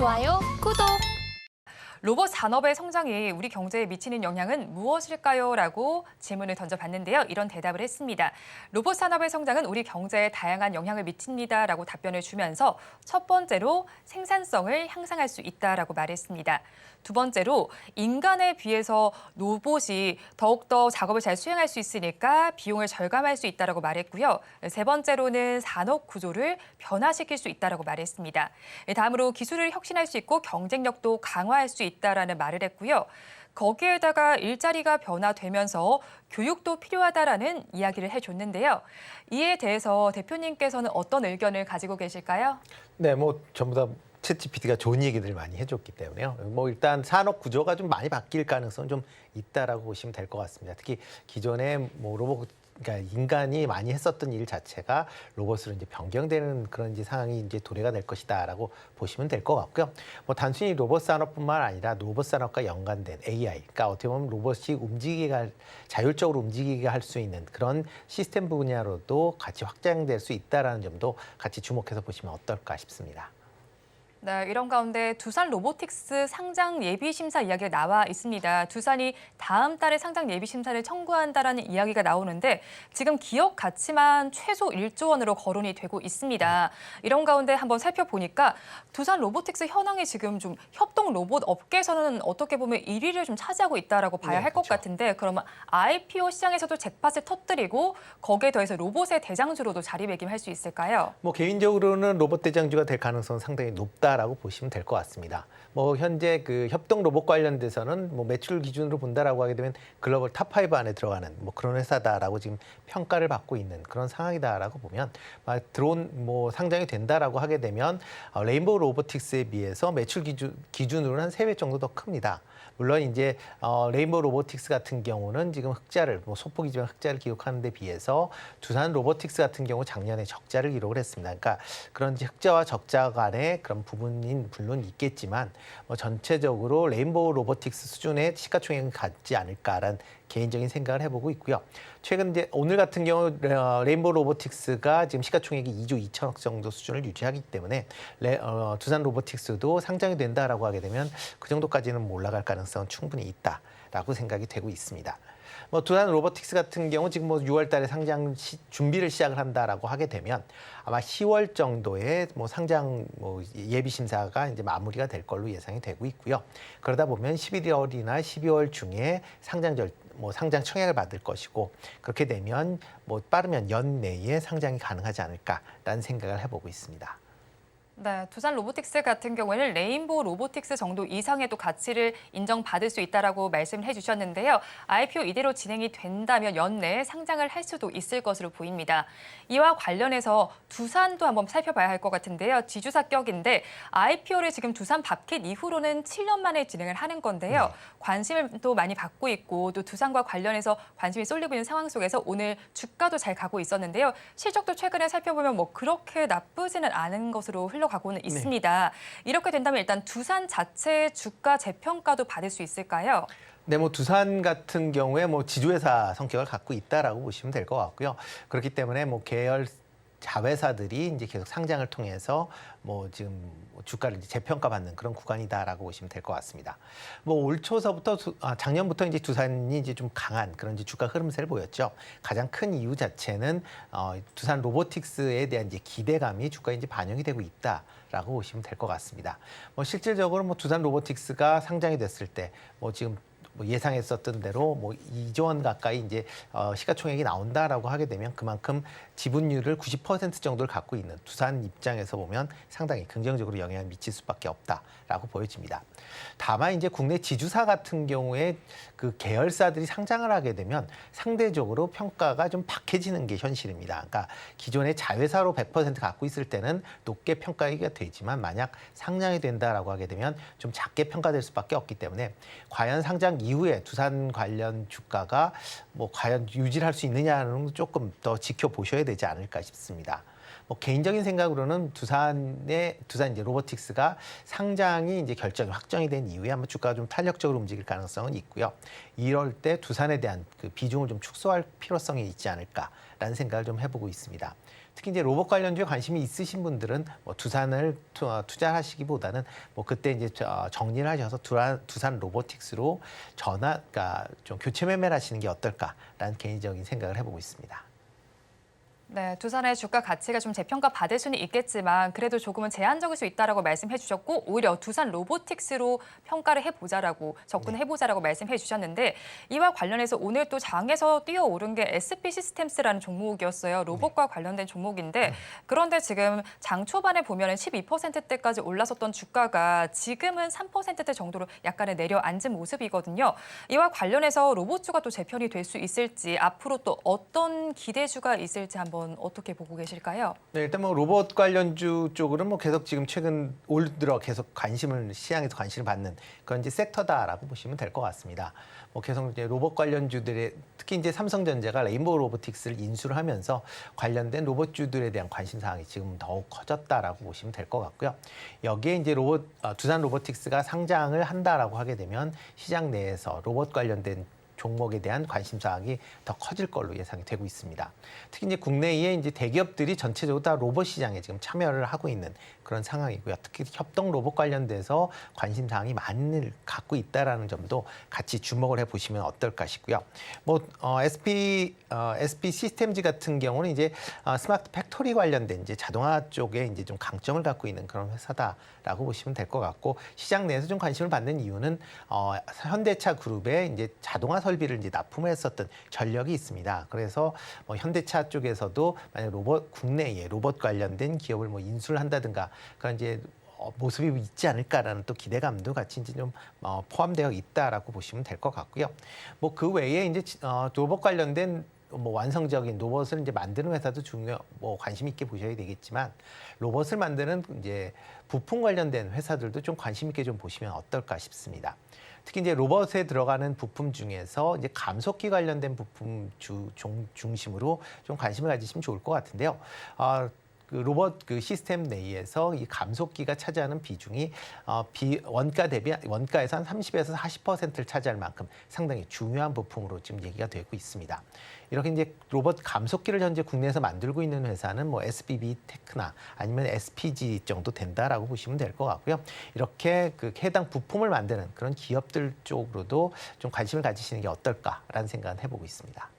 좋아요, 구독! 로봇 산업의 성장이 우리 경제에 미치는 영향은 무엇일까요? 라고 질문을 던져봤는데요. 이런 대답을 했습니다. 로봇 산업의 성장은 우리 경제에 다양한 영향을 미칩니다. 라고 답변을 주면서 첫 번째로 생산성을 향상할 수 있다라고 말했습니다. 두 번째로 인간에 비해서 로봇이 더욱더 작업을 잘 수행할 수 있으니까 비용을 절감할 수 있다라고 말했고요. 세 번째로는 산업 구조를 변화시킬 수 있다라고 말했습니다. 다음으로 기술을 혁신할 수 있고 경쟁력도 강화할 수 있다라는 말을 했고요. 거기에다가 일자리가 변화되면서 교육도 필요하다라는 이야기를 해줬는데요. 이에 대해서 대표님께서는 어떤 의견을 가지고 계실까요? 네, 전부 다 챗GPT가 좋은 얘기들을 많이 해줬기 때문에요. 일단 산업 구조가 좀 많이 바뀔 가능성은 좀 있다라고 보시면 될 것 같습니다. 특히 기존에 그러니까 인간이 많이 했었던 일 자체가 로봇으로 이제 변경되는 그런 이제 상황이 이제 도래가 될 것이다라고 보시면 될 것 같고요. 단순히 로봇 산업뿐만 아니라 로봇 산업과 연관된 AI, 그러니까 어떻게 보면 로봇이 자율적으로 움직이게 할 수 있는 그런 시스템 분야로도 같이 확장될 수 있다라는 점도 같이 주목해서 보시면 어떨까 싶습니다. 네, 이런 가운데 두산 로보틱스 상장 예비 심사 이야기가 나와 있습니다. 두산이 다음 달에 상장 예비 심사를 청구한다라는 이야기가 나오는데 지금 기업 가치만 최소 1조 원으로 거론이 되고 있습니다. 이런 가운데 한번 살펴보니까 두산 로보틱스 현황이 지금 좀 협동 로봇 업계에서는 어떻게 보면 1위를 좀 차지하고 있다라고 봐야 할 것 그렇죠. 같은데 그러면 IPO 시장에서도 잭팟을 터뜨리고 거기에 더해서 로봇의 대장주로도 자리매김할 수 있을까요? 개인적으로는 로봇 대장주가 될 가능성은 상당히 높다라고 보시면 될 것 같습니다. 현재 그 협동 로봇 관련돼서는 매출 기준으로 본다라고 하게 되면 글로벌 탑5 안에 들어가는 그런 회사다라고 지금 평가를 받고 있는 그런 상황이다라고 보면 드론 상장이 된다라고 하게 되면 레인보우 로보틱스에 비해서 매출 기준으로는 한 3배 정도 더 큽니다. 물론 이제 레인보우 로보틱스 같은 경우는 지금 흑자를 소폭이지만 흑자를 기록하는 데 비해서 두산 로보틱스 같은 경우 작년에 적자를 기록을 했습니다. 그러니까 그런 흑자와 적자 간의 그런 부분인 물론 있겠지만 전체적으로 레인보우 로보틱스 수준의 시가총액은 갖지 않을까라는 개인적인 생각을 해보고 있고요. 최근 이제 오늘 같은 경우 레인보우 로보틱스가 지금 시가총액이 2조 2천억 정도 수준을 유지하기 때문에 두산 로보틱스도 상장이 된다라고 하게 되면 그 정도까지는 올라갈 가능성은 충분히 있다라고 생각이 되고 있습니다. 두산 로보틱스 같은 경우 지금 6월 달에 상장 준비를 시작을 한다라고 하게 되면 아마 10월 정도에 상장 예비 심사가 이제 마무리가 될 걸로 예상이 되고 있고요. 그러다 보면 11월이나 12월 중에 상장 청약을 받을 것이고 그렇게 되면 빠르면 연내에 상장이 가능하지 않을까라는 생각을 해보고 있습니다. 네, 두산 로보틱스 같은 경우에는 레인보우 로보틱스 정도 이상의 또 가치를 인정받을 수 있다라고 말씀을 해주셨는데요. IPO 이대로 진행이 된다면 연내에 상장을 할 수도 있을 것으로 보입니다. 이와 관련해서 두산도 한번 살펴봐야 할 것 같은데요. 지주사격인데 IPO를 지금 두산 밥켓 이후로는 7년 만에 진행을 하는 건데요. 관심을 또 많이 받고 있고 또 두산과 관련해서 관심이 쏠리고 있는 상황 속에서 오늘 주가도 잘 가고 있었는데요. 실적도 최근에 살펴보면 그렇게 나쁘지는 않은 것으로 흘러가고는 있습니다. 이렇게 된다면 일단 두산 자체의 주가 재평가도 받을 수 있을까요? 네, 두산 같은 경우에 지주회사 성격을 갖고 있다라고 보시면 될 것 같고요. 그렇기 때문에 계열 자회사들이 이제 계속 상장을 통해서 지금 주가를 이제 재평가받는 그런 구간이다라고 보시면 될 것 같습니다. 올 초서부터 작년부터 이제 두산이 이제 좀 강한 그런 이제 주가 흐름세를 보였죠. 가장 큰 이유 자체는 두산 로보틱스에 대한 이제 기대감이 주가에 이제 반영이 되고 있다라고 보시면 될 것 같습니다. 실질적으로 두산 로보틱스가 상장이 됐을 때 지금 예상했었던 대로 2조 원 가까이 이제 시가총액이 나온다라고 하게 되면 그만큼 지분율을 90% 정도를 갖고 있는 두산 입장에서 보면 상당히 긍정적으로 영향을 미칠 수밖에 없다라고 보여집니다. 다만 이제 국내 지주사 같은 경우에 그 계열사들이 상장을 하게 되면 상대적으로 평가가 좀 박해지는 게 현실입니다. 그러니까 기존의 자회사로 100% 갖고 있을 때는 높게 평가가 되지만 만약 상장이 된다라고 하게 되면 좀 작게 평가될 수밖에 없기 때문에 과연 상장 이후에 두산 관련 주가가 과연 유지를 할 수 있느냐는 조금 더 지켜보셔야 되지 않을까 싶습니다. 개인적인 생각으로는 두산 이제 로보틱스가 상장이 이제 확정이 된 이후에 한번 주가가 좀 탄력적으로 움직일 가능성은 있고요. 이럴 때 두산에 대한 그 비중을 좀 축소할 필요성이 있지 않을까라는 생각을 좀 해보고 있습니다. 특히 이제 로봇 관련주에 관심이 있으신 분들은 뭐 두산을 투자하시기보다는 뭐 그때 이제 정리를 하셔서 두산 로보틱스로 그러니까 좀 교체 매매를 하시는 게 어떨까라는 개인적인 생각을 해보고 있습니다. 네, 두산의 주가 가치가 좀 재평가 받을 수는 있겠지만 그래도 조금은 제한적일 수 있다라고 말씀해 주셨고 오히려 두산 로보틱스로 평가를 해보자라고 접근해보자라고 말씀해 주셨는데 이와 관련해서 오늘 또 장에서 뛰어오른 게 SP 시스템스라는 종목이었어요. 로봇과 관련된 종목인데 그런데 지금 장 초반에 보면은 12%대까지 올랐었던 주가가 지금은 3%대 정도로 약간의 내려앉은 모습이거든요. 이와 관련해서 로봇주가 또 재편이 될 수 있을지 앞으로 또 어떤 기대주가 있을지 한번 어떻게 보고 계실까요? 네, 일단 뭐 로봇 관련주 쪽으로는 뭐 계속 지금 최근 올 들어 계속 시장에서 관심을 받는 그런 이제 섹터다라고 보시면 될 것 같습니다. 뭐 계속 이제 로봇 관련주들의 특히 이제 삼성전자가 레인보우 로보틱스를 인수를 하면서 관련된 로봇주들에 대한 관심 사항이 지금 더욱 커졌다라고 보시면 될 것 같고요. 여기에 이제 두산 로보틱스가 상장을 한다라고 하게 되면 시장 내에서 로봇 관련된 종목에 대한 관심 사항이 더 커질 걸로 예상이 되고 있습니다. 특히 이제 국내에 이제 대기업들이 전체적으로 다 로봇 시장에 지금 참여를 하고 있는 그런 상황이고요. 특히 협동 로봇 관련돼서 관심 사항이 많이 갖고 있다라는 점도 같이 주목을 해 보시면 어떨까 싶고요. 뭐 SP 시스템즈 같은 경우는 이제 스마트 팩토리 관련된 이제 자동화 쪽에 이제 좀 강점을 갖고 있는 그런 회사다라고 보시면 될 것 같고 시장 내에서 좀 관심을 받는 이유는 현대차 그룹에 이제 자동화 설비를 이제 납품을 했었던 전력이 있습니다. 그래서 뭐 현대차 쪽에서도 만약 국내에 로봇 관련된 기업을 뭐 인수를 한다든가 그런 이제 모습이 있지 않을까라는 또 기대감도 같이 이제 좀 포함되어 있다라고 보시면 될 것 같고요. 뭐 그 외에 이제 로봇 관련된 뭐 완성적인 로봇을 이제 만드는 회사도 관심 있게 보셔야 되겠지만 로봇을 만드는 이제 부품 관련된 회사들도 좀 관심 있게 좀 보시면 어떨까 싶습니다. 특히 이제 로봇에 들어가는 부품 중에서 이제 감속기 관련된 부품 중심으로 좀 관심을 가지시면 좋을 것 같은데요. 그 로봇 그 시스템 내에서 이 감속기가 차지하는 비중이 원가에서 한 30에서 40%를 차지할 만큼 상당히 중요한 부품으로 지금 얘기가 되고 있습니다. 이렇게 이제 로봇 감속기를 현재 국내에서 만들고 있는 회사는 뭐 SBB 테크나 아니면 SPG 정도 된다라고 보시면 될 것 같고요. 이렇게 그 해당 부품을 만드는 그런 기업들 쪽으로도 좀 관심을 가지시는 게 어떨까라는 생각을 해보고 있습니다.